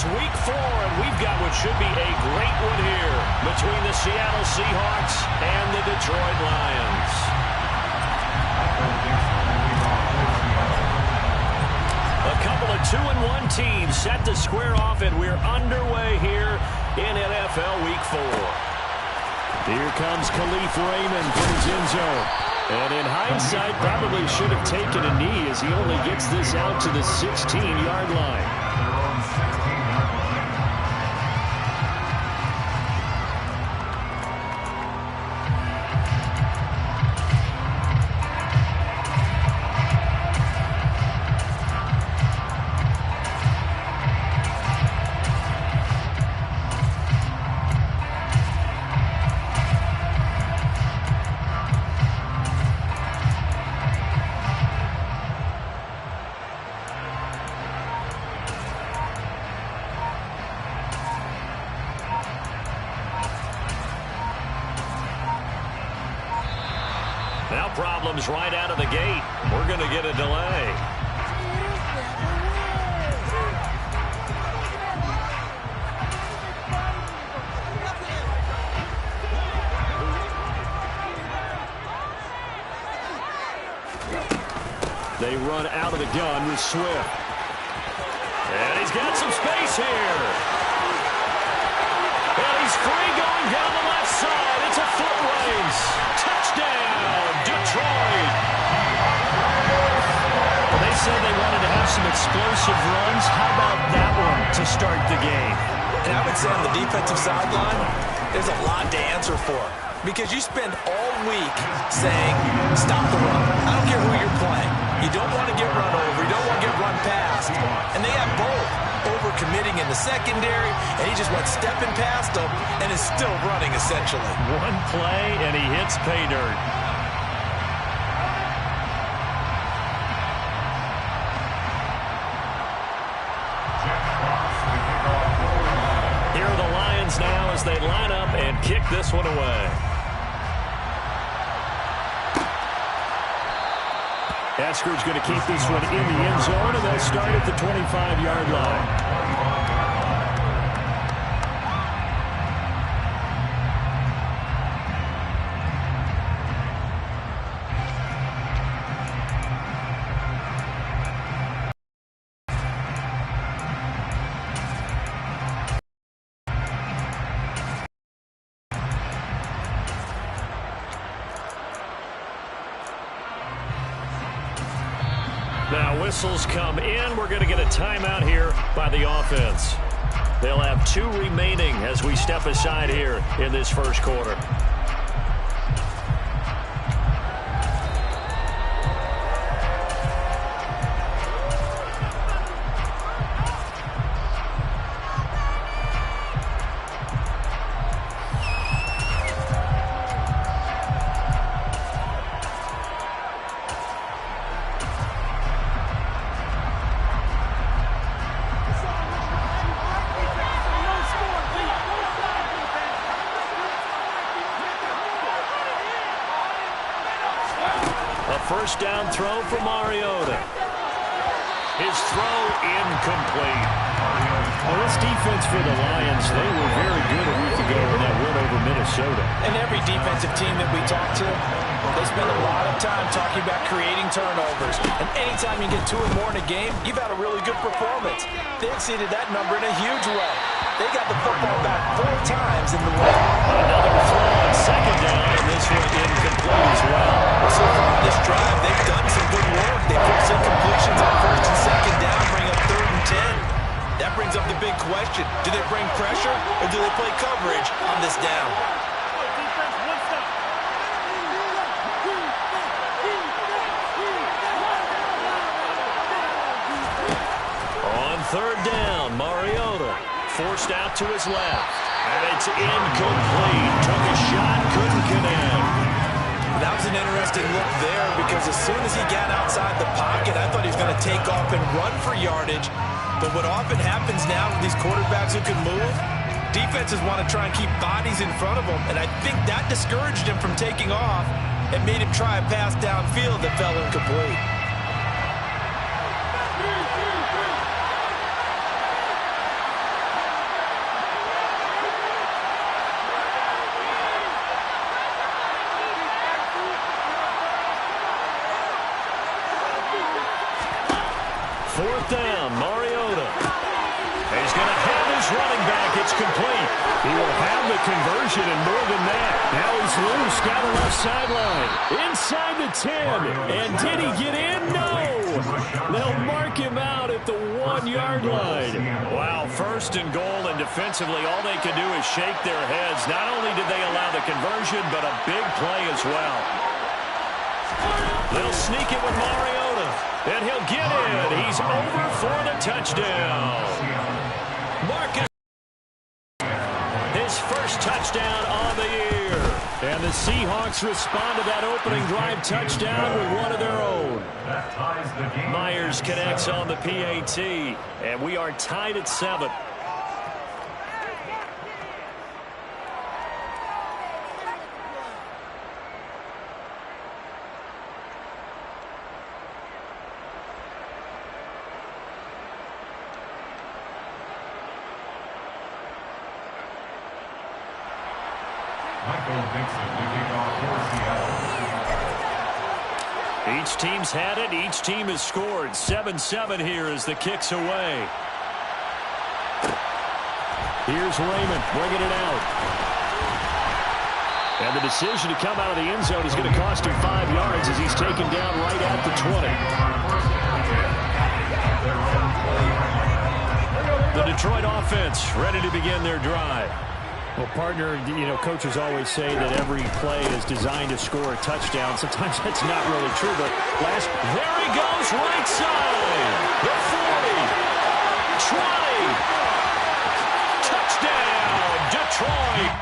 It's week 4, and we've got what should be a great one here between the Seattle Seahawks and the Detroit Lions. A couple of 2-1 teams set to square off, and we're underway here in NFL Week 4. Here comes Khalif Raymond from his end zone. And in hindsight, probably should have taken a knee as he only gets this out to the 16-yard line. Now problems right out of the gate. We're going to get a delay. They run out of the gun with Swift. And he's got some space here. And he's free going down the left side. It's a foot race. Touchdown, Detroit. Well, they said they wanted to have some explosive runs. How about that one to start the game? And I would say on the defensive sideline, there's a lot to answer for. Because you spend all week saying, stop the run. I don't care who you're playing. You don't want to get run over. You don't want to get run past. And they have both. Over-committing in the secondary, and he just went stepping past them and is still running, essentially. One play, and he hits pay dirt. Here are the Lions now as they line up and kick this one away. Esker's going to keep this one in the end zone, and they'll start at the 25-yard line. Now whistles come in. We're going to get a timeout here by the offense. They'll have 2 remaining as we step aside here in this first quarter. First down throw for Mariota. His throw incomplete. Well, this defense for the Lions, they were very good a week ago in that win over Minnesota. And every defensive team that we talk to, they spend a lot of time talking about creating turnovers. And anytime you get 2 or more in a game, you've had a really good performance. They exceeded that number in a huge way. They got the football back 4 times in the win. Another throw on second down, and this one incomplete as well. So far on this drive, they've done some good work. They forced some completions on first and second down, bring up 3rd and 10. That brings up the big question. Do they bring pressure, or do they play coverage on this down? On 3rd down, Mariota forced out to his left. And it's incomplete. Took a shot, couldn't connect. That was an interesting look there because as soon as he got outside the pocket, I thought he was going to take off and run for yardage. But what often happens now with these quarterbacks who can move, defenses want to try and keep bodies in front of them. And I think that discouraged him from taking off and made him try a pass downfield that fell incomplete. back. It's complete. He will have the conversion and more than that. Now he's loose down the left sideline. Inside the 10. And did he get in? No. They'll mark him out at the 1-yard line. Wow, first and goal, and defensively all they can do is shake their heads. Not only did they allow the conversion, but a big play as well. They'll sneak it with Mariota, and he'll get in. He's over for the touchdown. Marcus, his first touchdown on the year. And the Seahawks respond to that opening drive touchdown with one of their own. Myers connects on the PAT, and we are tied at 7. Each team's had it. Each team has scored. 7-7 here as the kick's away. Here's Raymond bringing it out. And the decision to come out of the end zone is going to cost him 5 yards as he's taken down right at the 20. The Detroit offense ready to begin their drive. Well, partner, coaches always say that every play is designed to score a touchdown. Sometimes that's not really true, but there he goes, right side. The 40, 20. Touchdown, Detroit.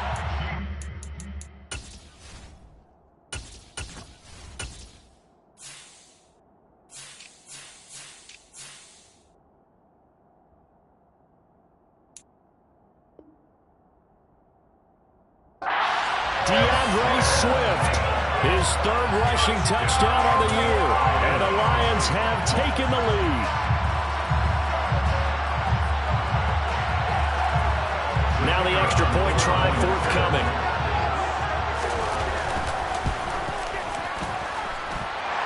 Swift, his third rushing touchdown on the year, and the Lions have taken the lead. Now the extra point try forthcoming.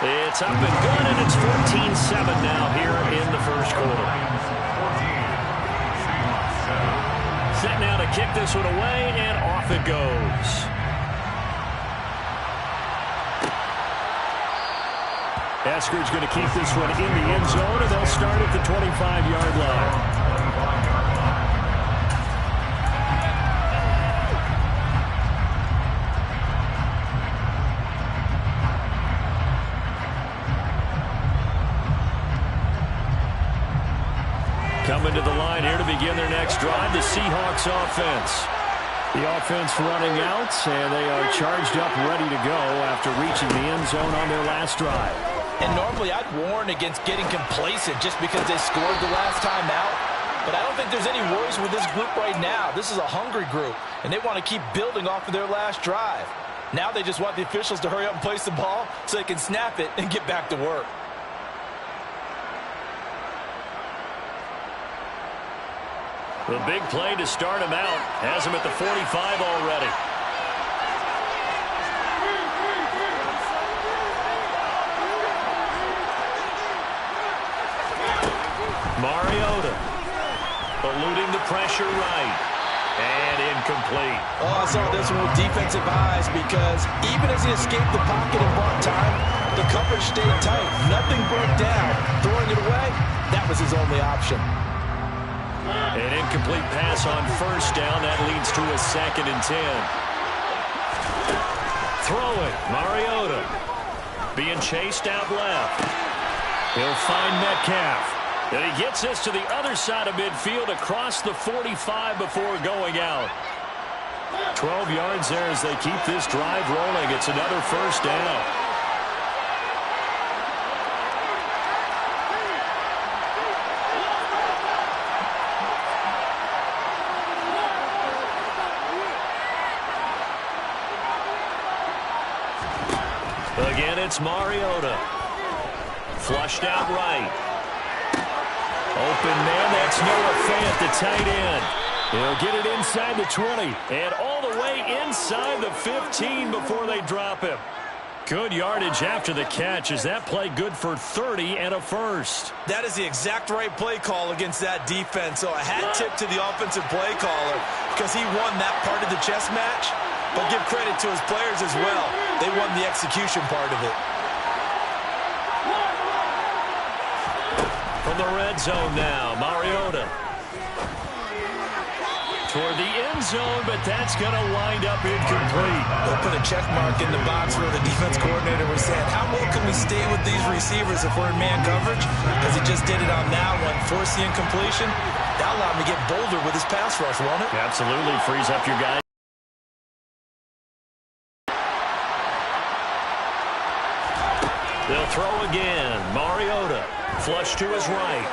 It's up and good, and it's 14-7 now here in the first quarter. Set now to kick this one away, and off it goes. Eskridge going to keep this one in the end zone, and they'll start at the 25-yard line. Coming to the line here to begin their next drive, the Seahawks offense. The offense running out, and they are charged up, ready to go after reaching the end zone on their last drive. And normally I'd warn against getting complacent just because they scored the last time out. But I don't think there's any worries with this group right now. This is a hungry group, and they want to keep building off of their last drive. Now they just want the officials to hurry up and place the ball so they can snap it and get back to work. The big play to start him out has him at the 45 already. Mariota eluding the pressure right. And incomplete. Oh, I saw this one with defensive eyes because even as he escaped the pocket and bought time, the coverage stayed tight. Nothing broke down. Throwing it away, that was his only option. An incomplete pass on first down. That leads to a 2nd and 10. Throwing, Mariota. Being chased out left. He'll find Metcalf. And he gets this to the other side of midfield across the 45 before going out. 12 yards there as they keep this drive rolling. It's another first down. Again, it's Mariota. Flushed out right. Open man, that's Noah Fant, the tight end. He'll get it inside the 20 and all the way inside the 15 before they drop him. Good yardage after the catch. Is that play good for 30 and a first? That is the exact right play call against that defense. So a hat tip to the offensive play caller because he won that part of the chess match. But give credit to his players as well. They won the execution part of it. From the red zone now, Mariota. Toward the end zone, but that's going to wind up incomplete. They'll put a check mark in the box where the defense coordinator was saying, how well can we stay with these receivers if we're in man coverage? Because he just did it on that one, forced the incompletion. That allowed him to get bolder with his pass rush, won't it? Absolutely, frees up your guy. They'll throw again. Mariota, flush to his right.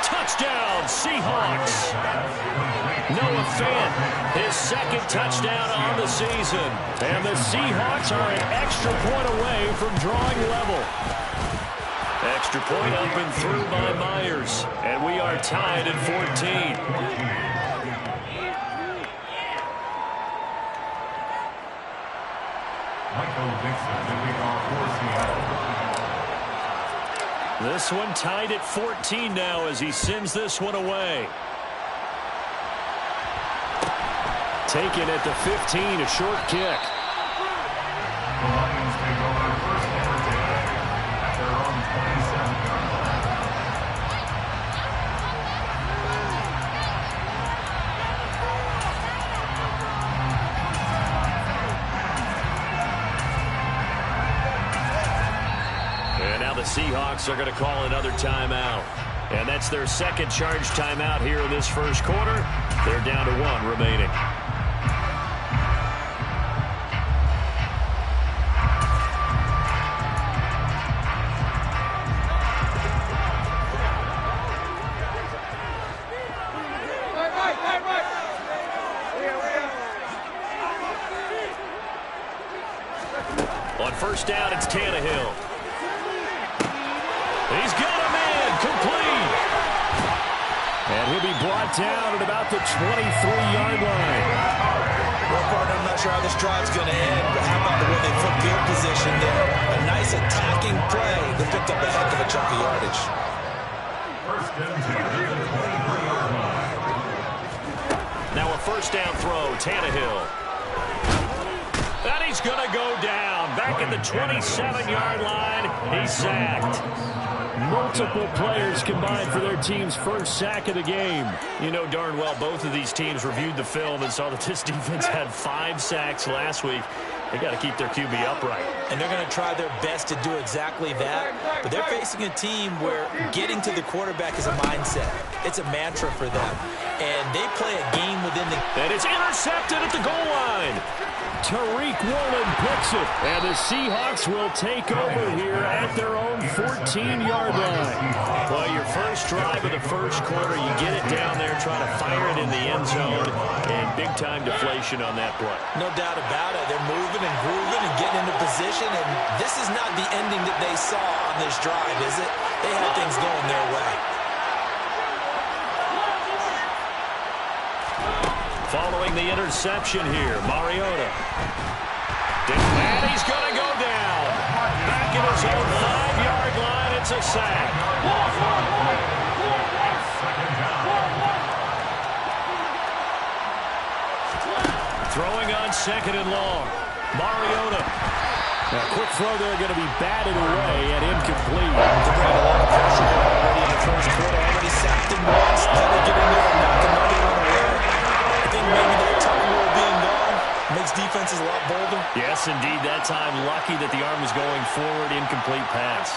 Touchdown, Seahawks. Noah Fant, his second touchdown on the season. And the Seahawks are an extra point away from drawing level. Extra point up and through by Myers. And we are tied at 14. This one tied at 14 now as he sends this one away. Taken at the 15, a short kick. The Lions take over first quarter at their own 27-yard line. And now the Seahawks are going to call another timeout. And that's their second charge timeout here in this first quarter. They're down to one remaining. On first down, it's Tannehill. He's got him in, complete. And he'll be brought down at about the 23-yard line. Well, partner, I'm not sure how this drive's going to end, but how about the way they flip field position there? A nice attacking play that picked up a heck of a chunk of yardage. First and 10 at the 23-yard line. Now a first down throw, Tannehill. And he's going to go down. Back at the 27-yard line, he's sacked. Multiple players combined for their team's first sack of the game. You know darn well both of these teams reviewed the film and saw that this defense had 5 sacks last week. They got to keep their QB upright. And they're going to try their best to do exactly that. But they're facing a team where getting to the quarterback is a mindset. It's a mantra for them. And they play a game within the... And it's intercepted at the goal line. Tariq Woolen picks it. And the Seahawks will take over here at their own 14-yard line. Well, your first drive of the first quarter, you get it down there, try to fire it in the end zone, and big-time deflation on that play. No doubt about it. They're moving and grooving and getting into position, and this is not the ending that they saw on this drive, is it? They had things going their way. Following the interception here, Mariota. And he's going to go down. Back at his own 5-yard line, it's a sack. Throwing on second and long. Mariota. A quick throw there going to be batted away and incomplete. They're bringing a lot of pressure already in the first quarter. Already sacked him once. Then they get in there and knock another one away. I think maybe that tuck rule being gone makes defenses a lot bolder. Yes, indeed. That time, lucky that the arm was going forward. Incomplete pass.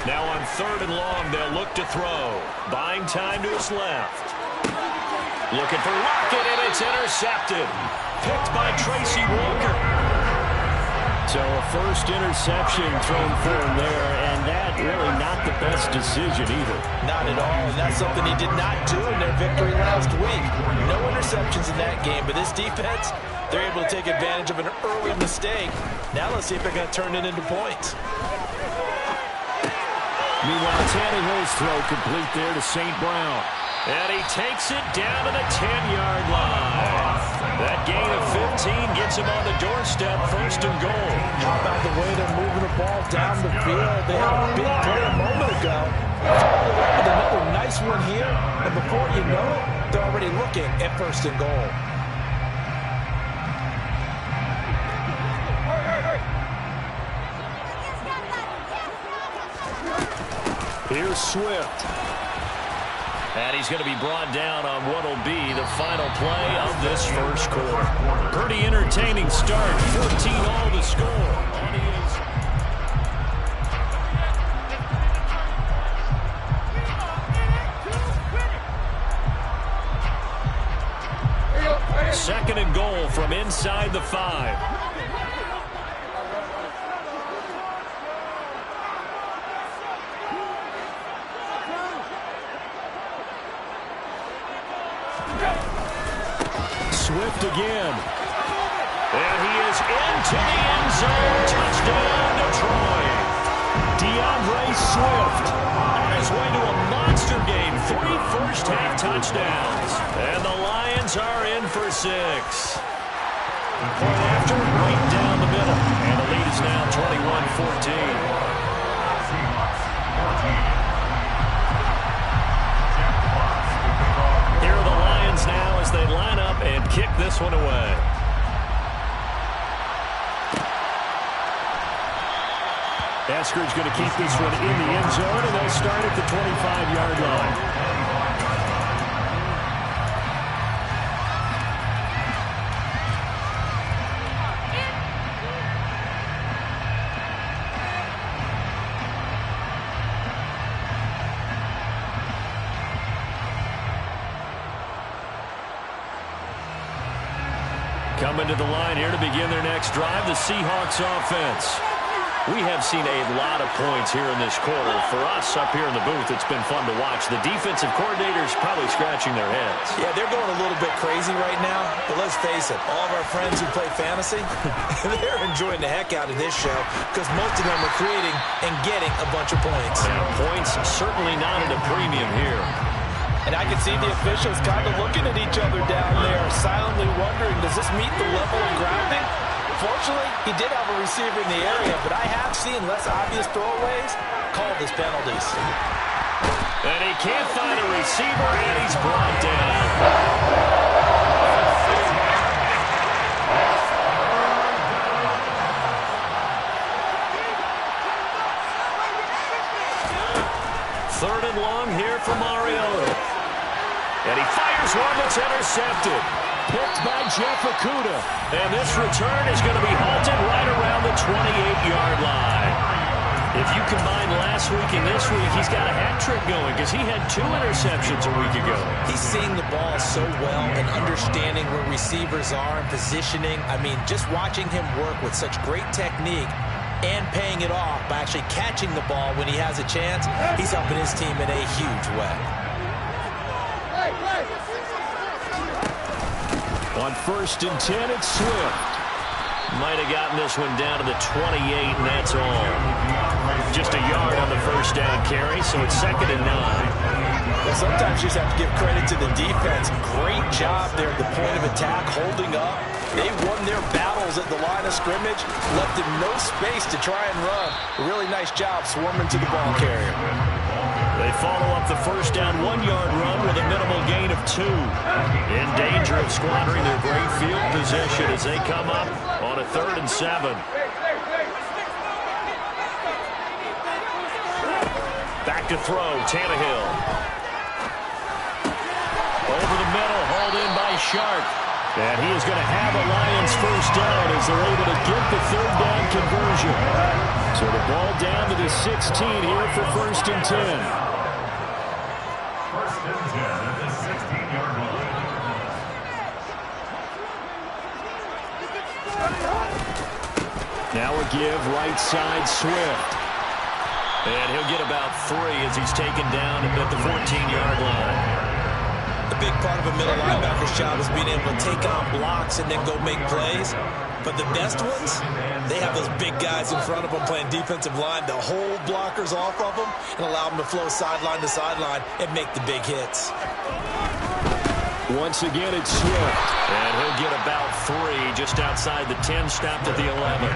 Now on third and long, they'll look to throw. Buying time to his left. Looking for Lockett, and it's intercepted. Picked by Tracy Walker. So a first interception thrown for him there, and that really not the best decision either. Not at all, and that's something he did not do in their victory last week. No interceptions in that game, but this defense, they're able to take advantage of an early mistake. Now let's see if they're going to turn it into points. Meanwhile, Tannehill's throw complete there to St. Brown. And he takes it down to the 10-yard line. That gain of 15 gets him on the doorstep, first and goal. How about the way they're moving the ball down the field? They had a big play a moment ago. And another nice one here. And before you know it, they're already looking at first and goal. Here's Swift. And he's going to be brought down on what will be the final play of this first quarter. Pretty entertaining start. 14-all to score. Second and goal from inside the 5. Swift again. And he is into the end zone. Touchdown, Detroit. DeAndre Swift on his way to a monster game. 3 first-half touchdowns. And the Lions are in for 6. Point after, right down the middle. And the lead is now 21-14. Now as they line up and kick this one away. Eskridge going to keep this one in the end zone, and they'll start at the 25-yard line. Coming to the line here to begin their next drive, the Seahawks offense. We have seen a lot of points here in this quarter. For us up here in the booth, it's been fun to watch. The defensive coordinators probably scratching their heads. Yeah, they're going a little bit crazy right now. But let's face it, all of our friends who play fantasy, they're enjoying the heck out of this show because most of them are creating and getting a bunch of points. Now, points certainly not at a premium here. And I can see the officials kind of looking at each other down there, silently wondering, does this meet the level of grounding? Fortunately, he did have a receiver in the area, but I have seen less obvious throwaways called as penalties. And he can't find a receiver, and he's brought down. Third and long here for Mariota. And he fires one that's intercepted. Picked by Jeff Okudah. And this return is going to be halted right around the 28-yard line. If you combine last week and this week, he's got a hat trick going because he had 2 interceptions a week ago. He's seeing the ball so well and understanding where receivers are and positioning. I mean, just watching him work with such great technique and paying it off by actually catching the ball when he has a chance, he's helping his team in a huge way. On 1st and 10, it's Swift. Might have gotten this one down to the 28, and that's all. Just a yard on the first down carry, so it's 2nd and 9. Well, sometimes you just have to give credit to the defense. Great job there at the point of attack, holding up. They won their battles at the line of scrimmage, left him no space to try and run. A really nice job swarming to the ball carrier. They follow up the first down 1-yard run with a minimal gain of 2. In danger of squandering their great field position as they come up on a 3rd and 7. Back to throw, Tannehill. Over the middle, hauled in by Sharp. And he is going to have a Lions first down as they're able to get the 3rd down conversion. So the ball down to the 16 here for 1st and 10. Now a give right side Swift. And he'll get about 3 as he's taken down at the 14-yard line. A big part of a middle linebacker's job is being able to take on blocks and then go make plays. But the best ones, they have those big guys in front of them playing defensive line to hold blockers off of them and allow them to flow sideline to sideline and make the big hits. Once again, it's Swift. And he'll get about 3 just outside the 10, stopped at the 11.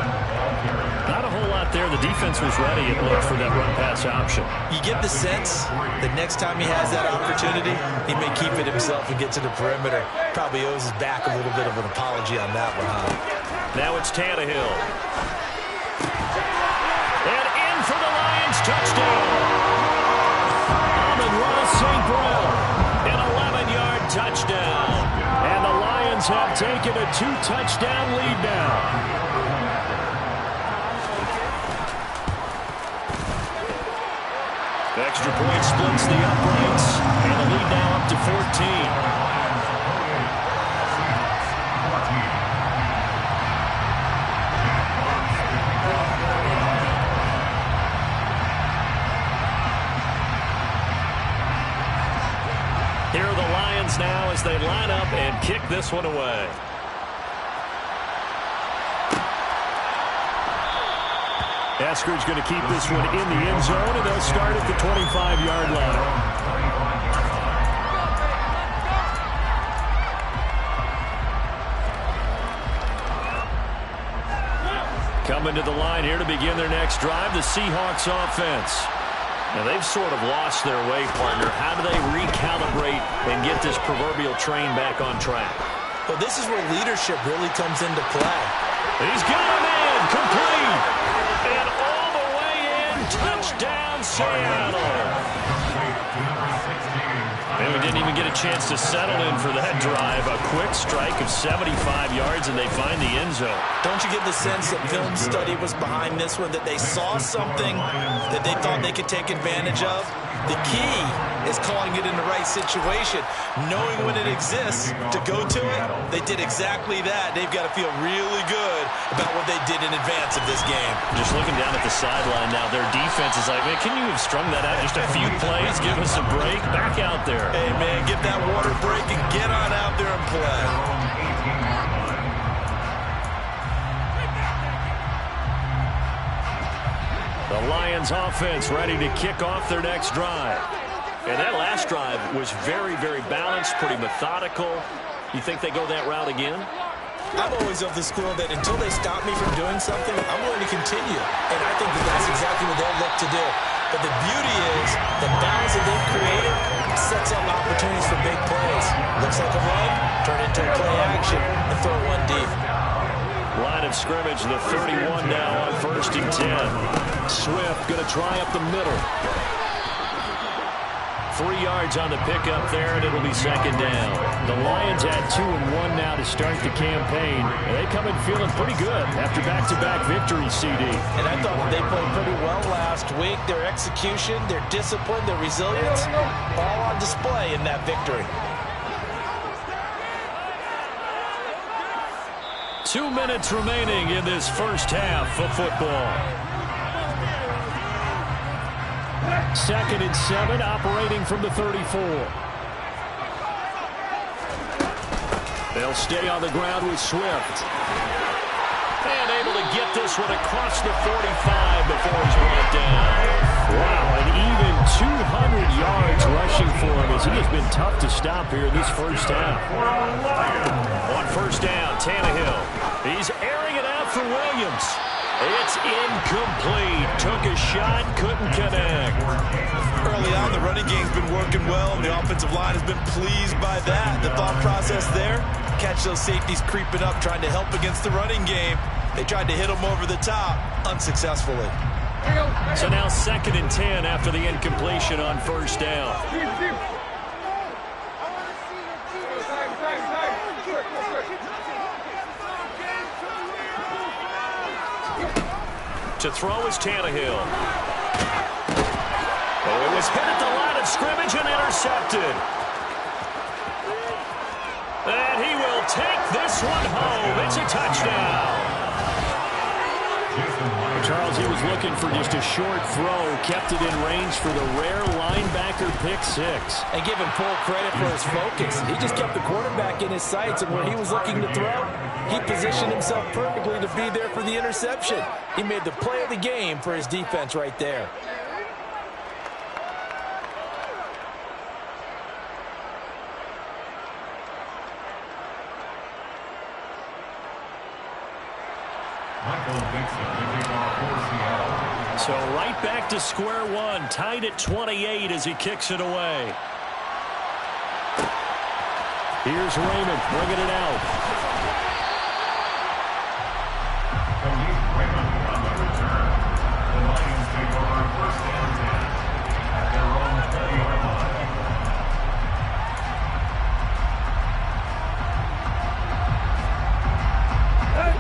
Not a whole lot there. The defense was ready, it looked, for that run-pass option. You get the sense that next time he has that opportunity, he may keep it himself and get to the perimeter. Probably owes his back a little bit of an apology on that one, huh? Now it's Tannehill. And in for the Lions, touchdown. Amon-Ra St. Brown, an 11-yard touchdown. And the Lions have taken a 2-touchdown lead now. Extra point splits the uprights, and the lead now up to 14. Here are the Lions now as they line up and kick this one away. Eskridge going to keep this one in the end zone, and they'll start at the 25-yard line. Coming to the line here to begin their next drive, the Seahawks offense. Now, they've sort of lost their way, partner. How do they recalibrate and get this proverbial train back on track? Well, this is where leadership really comes into play. He's got him in, complete. And all the way in, touchdown Seattle. And we didn't even get a chance to settle in for that drive. A quick strike of 75 yards, and they find the end zone. Don't you get the sense that film study was behind this one, that they saw something that they thought they could take advantage of? The key is calling it in the right situation, knowing when it exists to go to it. They did exactly that. They've got to feel really good about what they did in advance of this game. Just looking down at the sideline now, their defense is like, man, can you have strung that out just a few plays? Give us a break. Back out there. Hey, man, get that water break and get on out there and play. The Lions offense ready to kick off their next drive. And that last drive was very, very balanced, pretty methodical. You think they go that route again? I'm always of the school that until they stop me from doing something, I'm going to continue. And I think that that's exactly what they'll look to do. But the beauty is the balance that they've created sets up opportunities for big plays. Looks like a run, turn into a play action, and throw one deep. Line of scrimmage, the 31 now on 1st and 10. Swift going to try up the middle. 3 yards on the pickup there, and it'll be 2nd down. The Lions at 2-1 now to start the campaign. And they come in feeling pretty good after back-to-back victories, CD. And I thought that they played pretty well last week. Their execution, their discipline, their resilience, all on display in that victory. 2 minutes remaining in this first half of football. 2nd and 7, operating from the 34. They'll stay on the ground with Swift. And able to get this one across the 45 before he's brought down. Wow, and even 200 yards rushing for him as he has been tough to stop here in this first half. On 1st down, Tannehill. He's airing it out for Williams. It's incomplete. Took a shot, couldn't connect. Early on, the running game's been working well, and the offensive line has been pleased by that. The thought process there, catch those safeties creeping up, trying to help against the running game. They tried to hit them over the top, unsuccessfully. So now 2nd and 10 after the incompletion on 1st down. To throw is Tannehill. Oh, it was hit at the line of scrimmage and intercepted. And he will take this one home. It's a touchdown. Charles, he was was looking for just a short throw, kept it in range for the rare linebacker pick six. And give him full credit for his focus. He just kept the quarterback in his sights, and where he was looking to throw, he positioned himself perfectly to be there for the interception. He made the play of the game for his defense right there. So right back to square one, tied at 28 as he kicks it away. Here's Raymond bringing it out. Raymond on the return. The Lions take over first and 10 at their own 30-yard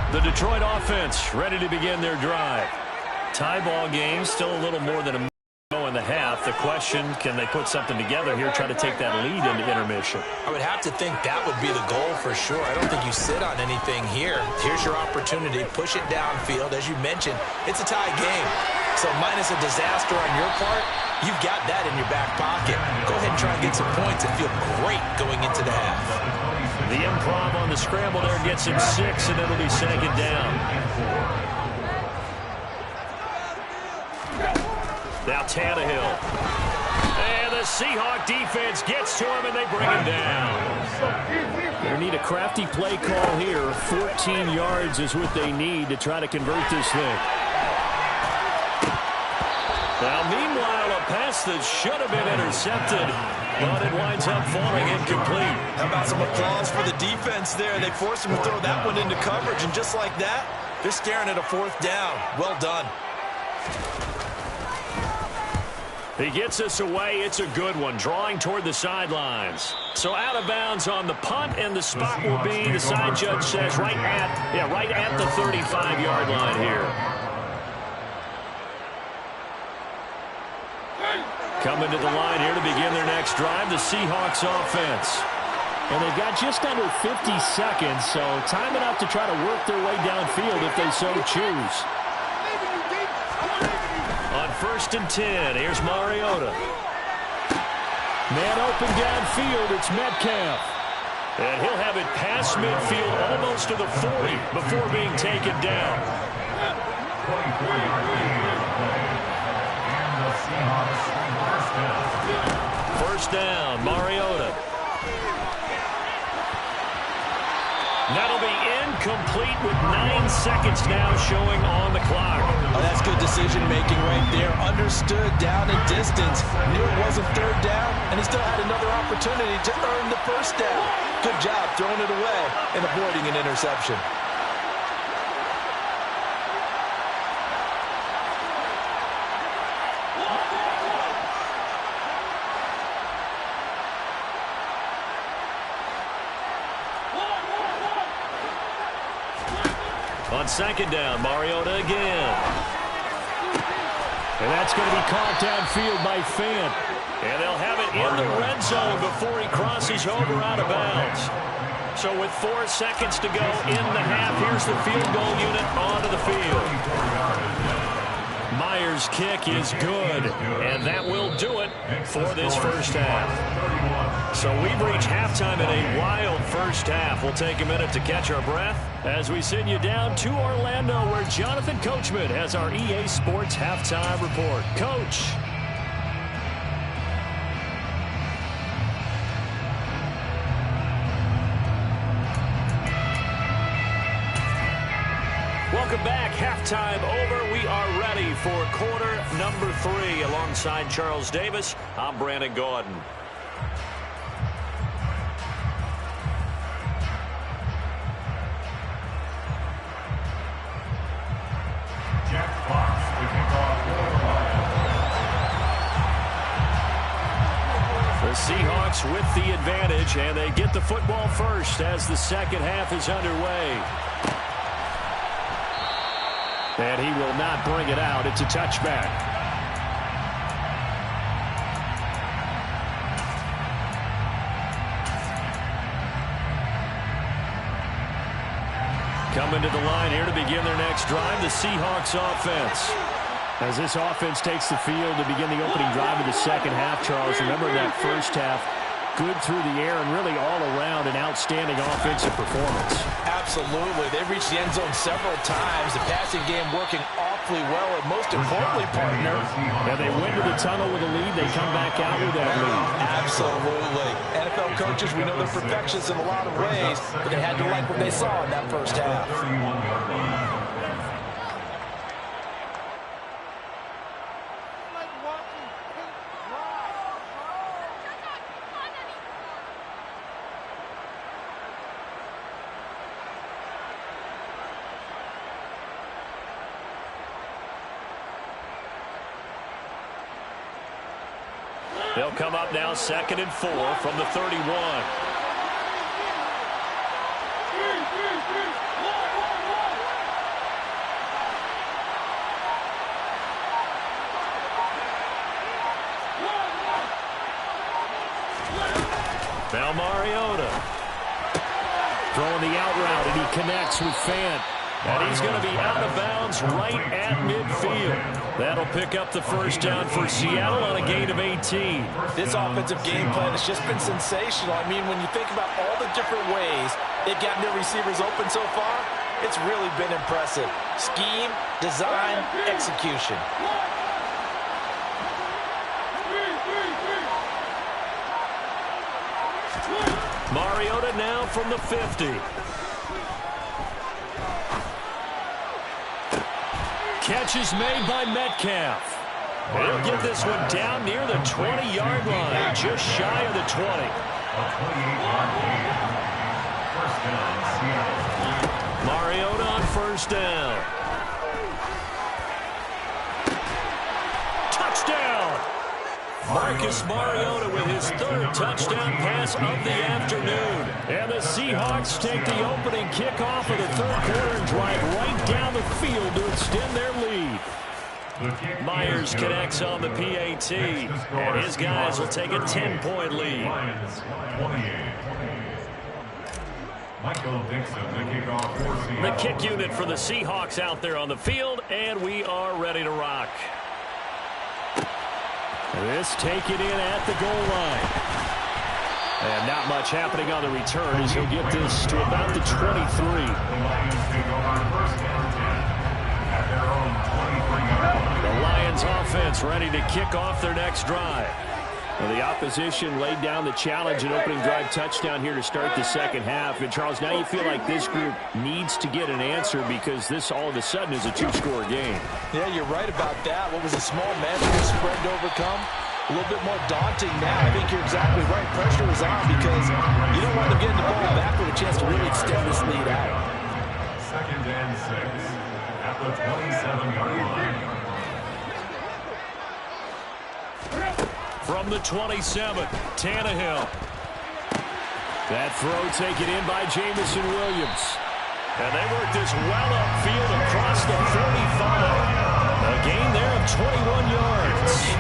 line. The Detroit offense ready to begin their drive. Tie ball game, still a little more than a minute in the half. The question, can they put something together here, try to take that lead into intermission? I would have to think that would be the goal for sure. I don't think you sit on anything here. Here's your opportunity. Push it downfield. As you mentioned, it's a tie game. So minus a disaster on your part, you've got that in your back pocket. Go ahead and try and get some points and feel great going into the half. The improv on the scramble there gets him 6, and it'll be second down. Now Tannehill. And the Seahawk defense gets to him, and they bring him down. They need a crafty play call here. 14 yards is what they need to try to convert this thing. Now, meanwhile, a pass that should have been intercepted, but it winds up falling incomplete. How about some applause for the defense there? They forced him to throw that one into coverage, and just like that, they're staring at a fourth down. Well done. He gets us away. It's a good one, drawing toward the sidelines. So out of bounds on the punt, and the spot will be, the side judge says, right at the 35-yard line here. Coming to the line here to begin their next drive, the Seahawks offense. And they've got just under 50 seconds, so time enough to try to work their way downfield if they so choose. On 1st and 10, here's Mariota. Man open downfield, it's Metcalf. And he'll have it past midfield almost to the 40 before being taken down. First down, Mariota. That'll be incomplete with 9 seconds now showing on the clock. Oh, that's good decision-making right there. Understood down and distance. Knew it wasn't third down, and he still had another opportunity to earn the first down. Good job throwing it away and avoiding an interception. On second down, Mariota again. And that's going to be caught downfield by Fant. And they'll have it in the red zone before he crosses over out of bounds. So with 4 seconds to go in the half, here's the field goal unit onto the field. Myers' kick is good, and that will do it for this first half. So we've reached halftime in a wild first half. We'll take a minute to catch our breath as we send you down to Orlando, where Jonathan Coachman has our EA Sports halftime report. Coach. Welcome back. Halftime over. We are ready for quarter number 3. Alongside Charles Davis, I'm Brandon Gordon. Jack Fox to kick off the Seahawks with the advantage, and they get the football first as the second half is underway. And he will not bring it out. It's a touchback. Coming to the line here to begin their next drive, the Seahawks offense. As this offense takes the field to begin the opening drive of the second half, Charles, remember in that first half, good through the air and really all around an outstanding offensive performance. Absolutely. They reached the end zone several times. The passing game working awfully well, and most importantly, partner. And they went to the tunnel with a lead. They come back out with that lead. Absolutely. NFL coaches, we know they're perfectionists in a lot of ways, but they had to like what they saw in that first half. They'll come up now 2nd and 4 from the 31. Now Mariota throwing the out route, and he connects with Fant. And he's going to be out of bounds right at midfield. That'll pick up the first down for Seattle on a gain of 18. This offensive game plan has just been sensational. I mean, when you think about all the different ways they've gotten their receivers open so far, it's really been impressive. Scheme, design, execution. Mariota now from the 50. Catch is made by Metcalf. He'll get this one down near the 20-yard line, just shy of the 20. Mariota on first down. Touchdown! Marcus Mariota with his 3rd touchdown pass of the afternoon. And the Seahawks take the opening kickoff of the 3rd quarter and drive right down the field to extend their lead. Myers connects on the PAT, and his guys will take a 10-point lead. The kick unit for the Seahawks out there on the field, and we are ready to rock. This taken in at the goal line. And not much happening on the return as he'll get this to about the 23. The Lions offense ready to kick off their next drive. And the opposition laid down the challenge and opening drive touchdown here to start the second half. And, Charles, now you feel like this group needs to get an answer because this all of a sudden is a 2-score game. Yeah, you're right about that. What was a small manageable spread to overcome? A little bit more daunting now. I think you're exactly right. Pressure is on because you don't want them getting the ball back with a chance to really extend this lead out. 2nd and 6 at the 27-yard line. From the 27, Tannehill. That throw taken in by Jamison Williams. And they work this well upfield across the 45. A gain there of 21 yards.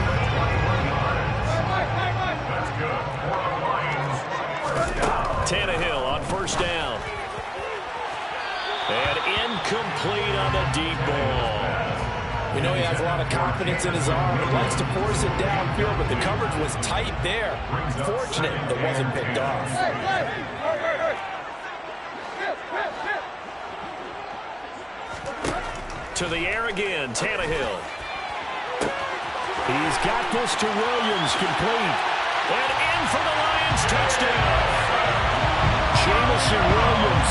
That's good for the Lions. Tannehill on first down. And incomplete on the deep ball. We know he has a lot of confidence in his arm. He likes to force it downfield, but the coverage was tight there. Fortunate it wasn't picked off. To the air again, Tannehill. He's got this to Williams, complete. And in for the Lions touchdown. Jamison Williams,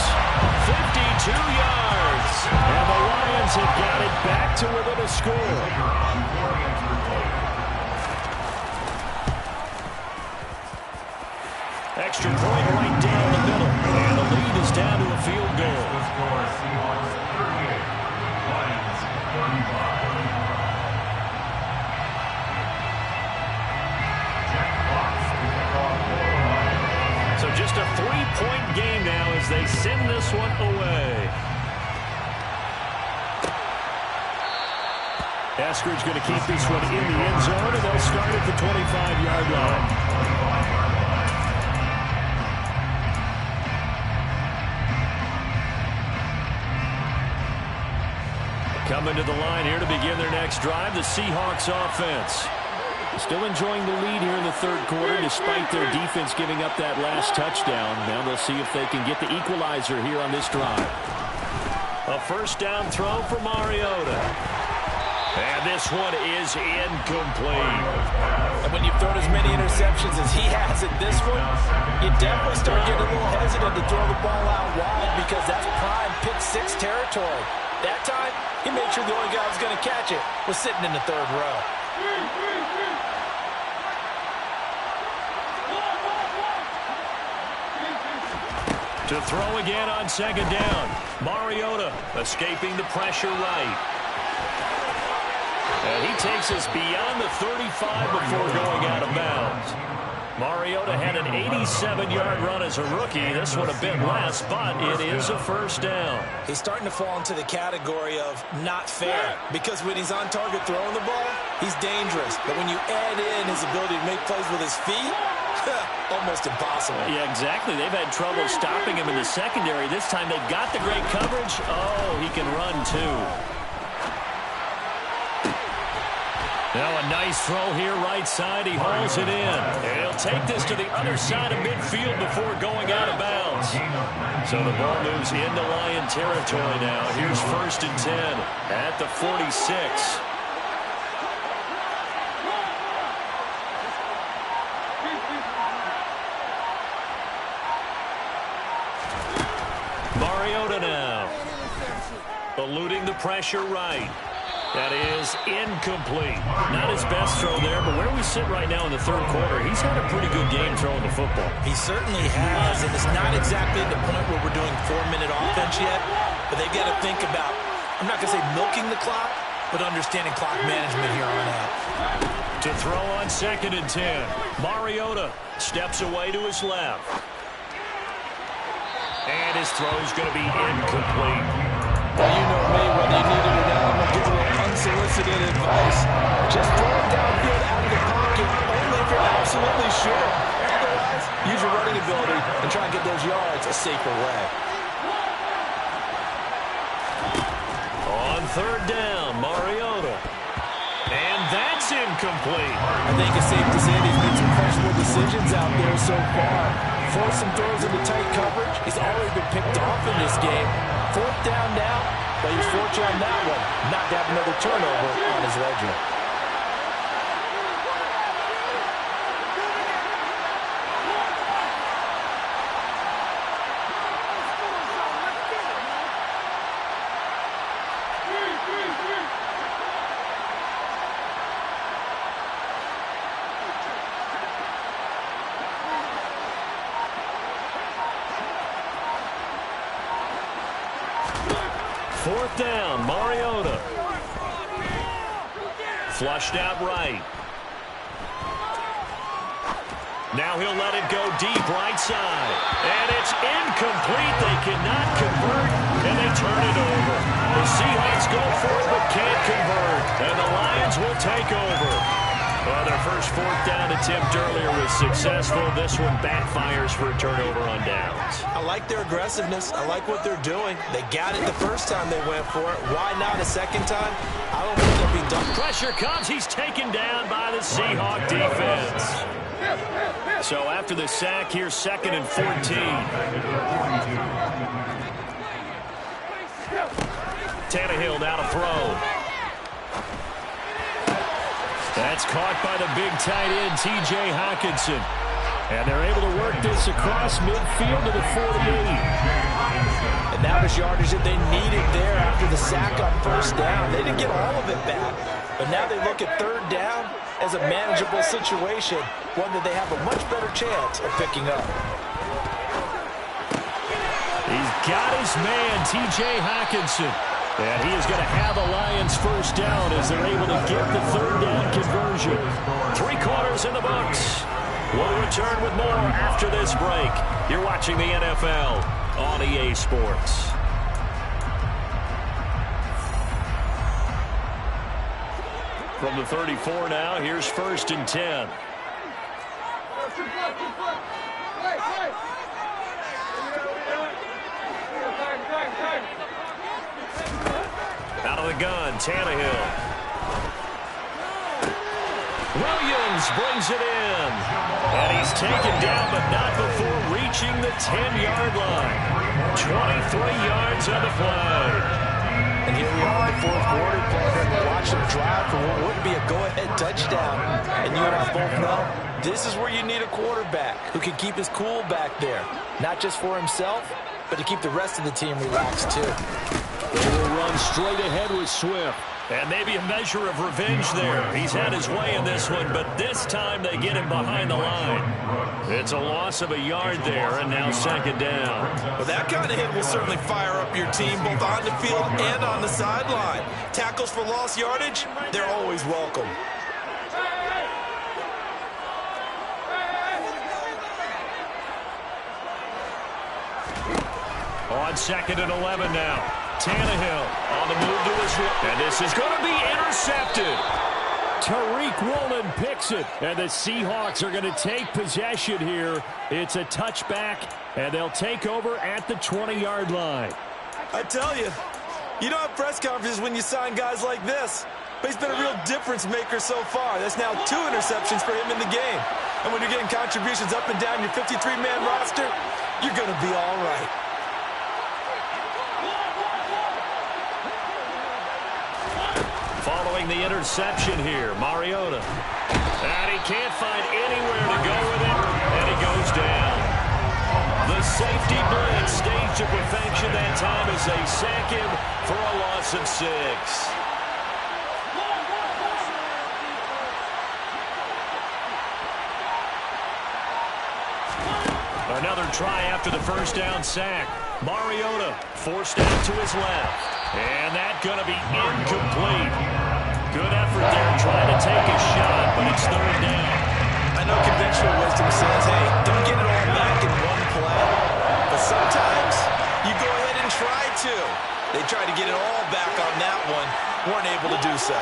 52 yards. And the Lions have got it back to within a score. Extra point right down the middle. And the lead is down to a field goal. The score, Seahawks 38, Lions 35. Jack Fox to kick off for the Lions. So just a 3-point game now as they send this one away. Eskridge going to keep this one in the end zone, and they'll start at the 25-yard line. Coming to the line here to begin their next drive, the Seahawks offense. Still enjoying the lead here in the third quarter despite their defense giving up that last touchdown. Now they'll see if they can get the equalizer here on this drive. A first down throw for Mariota. And this one is incomplete. And when you've thrown as many interceptions as he has in this one, you definitely start getting a little hesitant to throw the ball out wide because that's prime pick six territory. That time, he made sure the only guy who was going to catch it was sitting in the third row. To throw again on second down. Mariota escaping the pressure right. And he takes us beyond the 35 before going out of bounds. Mariota had an 87-yard run as a rookie. This one a bit less, but it is a first down. He's starting to fall into the category of not fair because when he's on target throwing the ball, he's dangerous. But when you add in his ability to make plays with his feet, almost impossible. Yeah, exactly. They've had trouble stopping him in the secondary. This time they've got the great coverage. Oh, he can run too. Now a nice throw here right side. He hauls it in. And he'll take this to the other side of midfield before going out of bounds. So the ball moves into Lion territory now. Here's 1st and 10 at the 46. Mariota now. Eluding the pressure right. That is incomplete. Not his best throw there, but where we sit right now in the third quarter, he's had a pretty good game throwing the football. He certainly has, and it's not exactly at the point where we're doing 4-minute offense yet, but they've got to think about, I'm not going to say milking the clock, but understanding clock management here on out. To throw on 2nd and 10. Mariota steps away to his left. And his throw's going to be incomplete. Well, you know me, whether you need it or not, I'm going to give a little unsolicited advice. Just throw it downfield out of the pocket, only if you're absolutely sure. Otherwise, use your running ability and try and get those yards a safer way. On 3rd down, Mariota. And that's incomplete. I think it's safe to say he's made some questionable decisions out there so far. Forced some throws into tight coverage. He's already been picked off in this game. 4th down now, but he's fortunate on that one not to have another turnover on his ledger. Fourth down, Mariota. Flushed out right. Now he'll let it go deep right side. And it's incomplete. They cannot convert, and they turn it over. The Seahawks go for it but can't convert. And the Lions will take over. Well, their first 4th down attempt earlier was successful. This one backfires for a turnover on downs. I like their aggressiveness. I like what they're doing. They got it the first time they went for it. Why not a second time? I don't think they'll be done. Pressure comes. He's taken down by the Seahawk defense. So after the sack, here's 2nd and 14. Tannehill now to throw. That's caught by the big tight end, T.J. Hockenson. And they're able to work this across midfield to the 48. And that was yardage that they needed there after the sack on 1st down. They didn't get all of it back. But now they look at 3rd down as a manageable situation, one that they have a much better chance of picking up. He's got his man, T.J. Hockenson. And he is going to have a Lions first down as they're able to get the 3rd down conversion. 3 quarters in the books. We'll return with more after this break. You're watching the NFL on EA Sports. From the 34 now, here's 1st and 10. Out of the gun, Tannehill. Williams brings it in. And he's taken down, but not before reaching the 10-yard line. 23 yards on the play. And here we are in the fourth quarter, Parker. Watch them drive for what would be a go-ahead touchdown. And you and I both know this is where you need a quarterback who can keep his cool back there. Not just for himself, but to keep the rest of the team relaxed, too. They will run straight ahead with Swift. And maybe a measure of revenge there. He's had his way in this one, but this time they get him behind the line. It's a loss of a yard there, and now second down. Well, that kind of hit will certainly fire up your team, both on the field and on the sideline. Tackles for lost yardage, they're always welcome. On second and 11 now. Tannehill on the move to his right. And this is going to be intercepted. Tariq Woolen picks it. And the Seahawks are going to take possession here. It's a touchback, and they'll take over at the 20-yard line. I tell you, you don't have press conferences when you sign guys like this. But he's been a real difference maker so far. That's now 2 interceptions for him in the game. And when you're getting contributions up and down your 53-man roster, you're going to be all right. Following the interception here, Mariota. And he can't find anywhere to go with it, and he goes down. The safety blitz staged to perfection that time as they sack him for a loss of 6. Another try after the first down sack. Mariota forced out to his left. And that's going to be incomplete. Good effort there trying to take a shot, but it's third down. I know conventional wisdom says, hey, don't get it all back in one play. But sometimes you go ahead and try to. They tried to get it all back on that one. Weren't able to do so.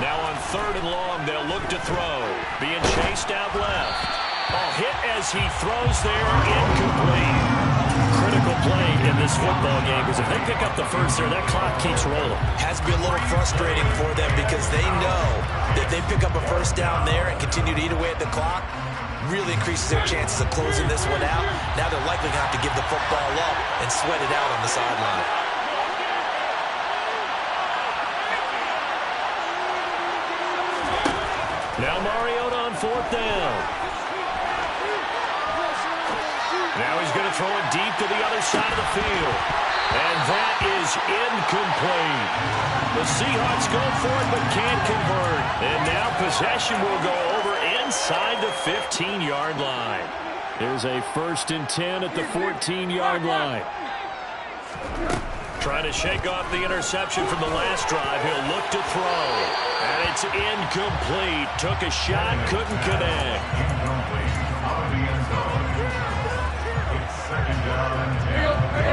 Now on third and long, they'll look to throw. Being chased out left. Hit as he throws there, incomplete. Critical play in this football game, because if they pick up the first there, that clock keeps rolling. Has to be a little frustrating for them because they know that they pick up a first down there and continue to eat away at the clock, really increases their chances of closing this one out. Now they're likely going to have to give the football up and sweat it out on the sideline. Now Mariota on fourth down. Now he's going to throw it deep to the other side of the field. And that is incomplete. The Seahawks go for it but can't convert. And now possession will go over inside the 15-yard line. There's a 1st and 10 at the 14-yard line. Trying to shake off the interception from the last drive. He'll look to throw. And it's incomplete. Took a shot, couldn't connect.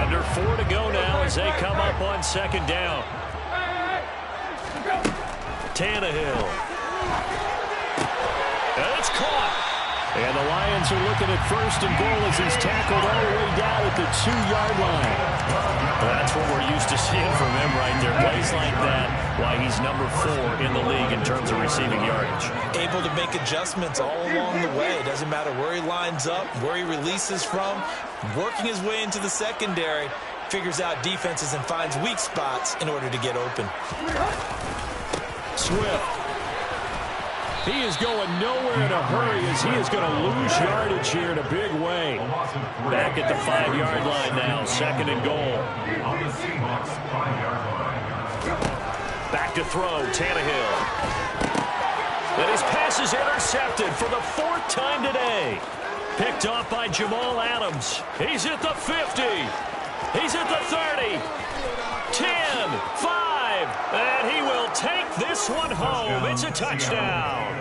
Under 4 to go now as they come up on second down. Tannehill. And it's caught. And the Lions are looking at 1st and goal as he's tackled all the way down at the 2-yard line. Well, that's what we're used to seeing from him right there. Plays like that, why he's number 4 in the league in terms of receiving yardage. Able to make adjustments all along the way. It doesn't matter where he lines up, where he releases from. Working his way into the secondary, figures out defenses and finds weak spots in order to get open. Swift. He is going nowhere in a hurry as he is going to lose yardage here in a big way. Back at the 5-yard line now, 2nd and goal. Back to throw, Tannehill. And his pass is intercepted for the 4th time today. Picked off by Jamal Adams. He's at the 50. He's at the 30. 10, 5, and he will take this one home. It's a touchdown.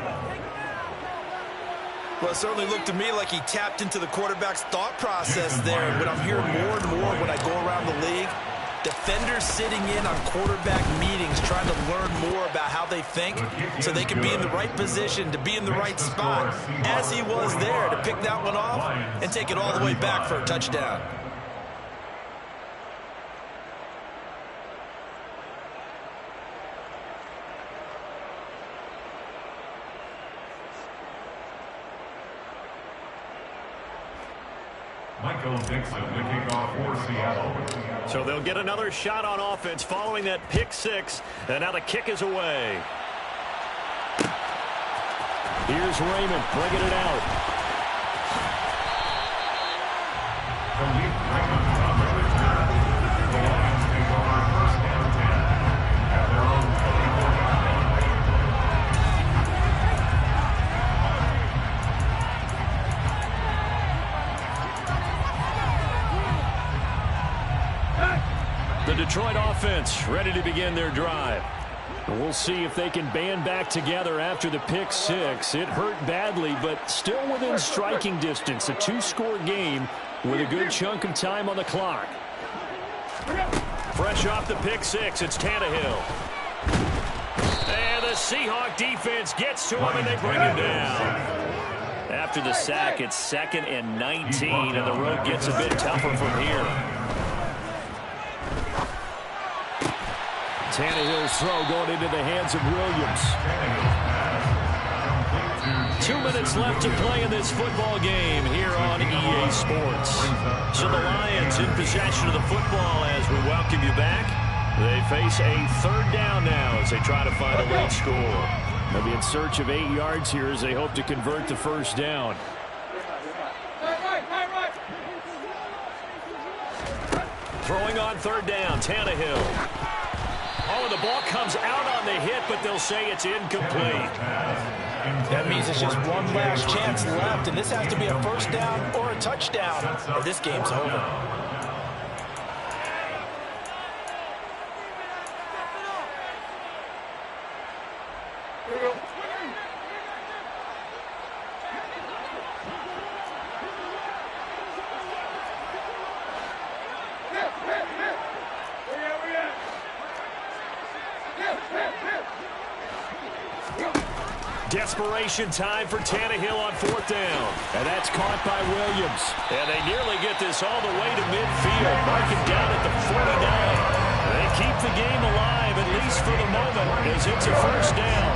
Well, it certainly looked to me like he tapped into the quarterback's thought process there. And what I'm hearing more and more when I go around the league, defenders sitting in on quarterback meetings trying to learn more about how they think so they can be in the right position to be in the right spot, as he was there to pick that one off and take it all the way back for a touchdown. Michael Dixon to kick off for Seattle. So they'll get another shot on offense following that pick six. And now the kick is away. Here's Raymond bringing it out. Khalif Raymond on the return. The Lions take over first and 10 at their own 24-yard line. The Detroit offense ready to begin their drive. We'll see if they can band back together after the pick six. It hurt badly, but still within striking distance. A two-score game with a good chunk of time on the clock. Fresh off the pick six, it's Tannehill. And the Seahawk defense gets to him, and they bring him down. After the sack, it's 2nd and 19, and the road gets a bit tougher from here. Tannehill's throw going into the hands of Williams. 2 minutes left to play in this football game here on EA Sports. So the Lions in possession of the football as we welcome you back. They face a 3rd down now as they try to find a late score. They'll be in search of 8 yards here as they hope to convert the first down. Throwing on 3rd down, Tannehill. Oh, the ball comes out on the hit, but they'll say it's incomplete. That means it's just one last chance left, and this has to be a first down or a touchdown, or this game's over. Desperation time for Tannehill on 4th down. And that's caught by Williams. And they nearly get this all the way to midfield. Marking down at the 49. They keep the game alive, at least for the moment, as it's a first down.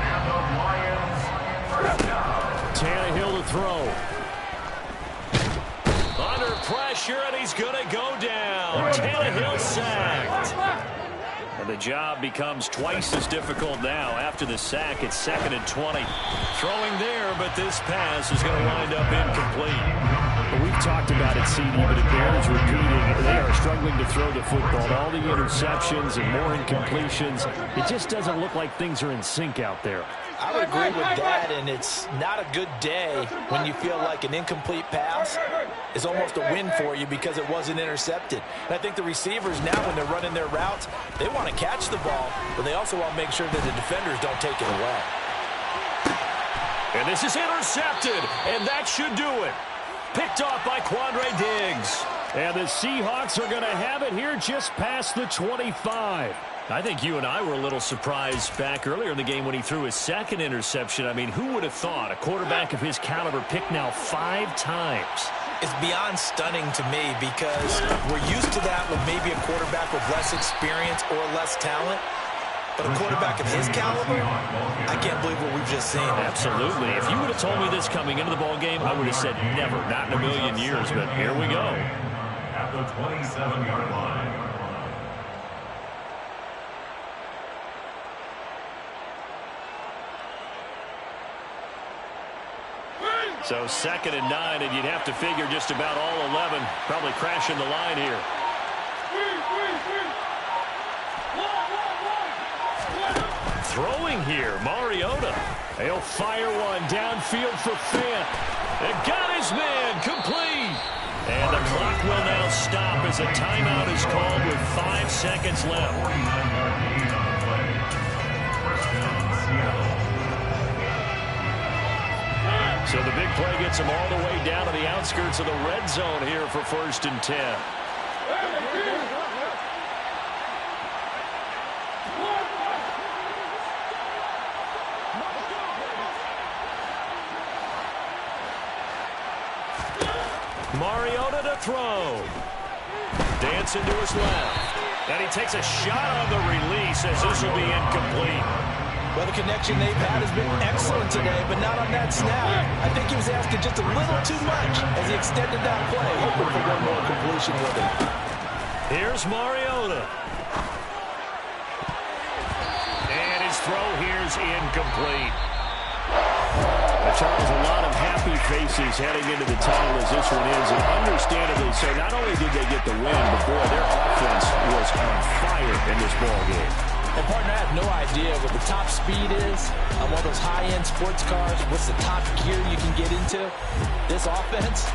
And the Lions first down. Tannehill to throw. Under pressure, and he's going to go down. Tannehill sacked. And the job becomes twice as difficult now. After the sack, it's 2nd and 20. Throwing there, but this pass is going to wind up incomplete. But we've talked about it, CD, but it bears repeating. They are struggling to throw the football. All the interceptions and more incompletions. It just doesn't look like things are in sync out there. I would agree with that, and it's not a good day when you feel like an incomplete pass is almost a win for you because it wasn't intercepted. And I think the receivers now, when they're running their routes, they want to catch the ball, but they also want to make sure that the defenders don't take it away. And this is intercepted, and that should do it. Picked off by Quandre Diggs. And the Seahawks are going to have it here just past the 25. I think you and I were a little surprised back earlier in the game when he threw his 2nd interception. I mean, who would have thought a quarterback of his caliber picked now 5 times? It's beyond stunning to me because we're used to that with maybe a quarterback with less experience or less talent. But a quarterback of his caliber, I can't believe what we've just seen. Absolutely. If you would have told me this coming into the ballgame, I would have said never, not in a million years. But here we go. At the 27-yard line. So 2nd and 9, and you'd have to figure just about all 11 probably crashing the line here. Throwing here, Mariota. He'll fire one downfield for Fant. And got his man complete. And the clock will now stop as a timeout is called with 5 seconds left. 49-yard gain on the play. First down, Seattle. So the big play gets him all the way down to the outskirts of the red zone here for 1st and 10. Mariota to throw. Dancing to his left. And he takes a shot on the release as this will be incomplete. Well, the connection they've had has been excellent today, but not on that snap. I think he was asking just a little too much as he extended that play, hoping for one more completion with it. Here's Mariota. And his throw here's incomplete. Charles, a lot of happy faces heading into the title as this one is, and understandably so. Not only did they get the win, but boy, their offense was on fire in this ball game. And partner, I have no idea what the top speed is on one of those high-end sports cars. What's the top gear you can get into? This offense,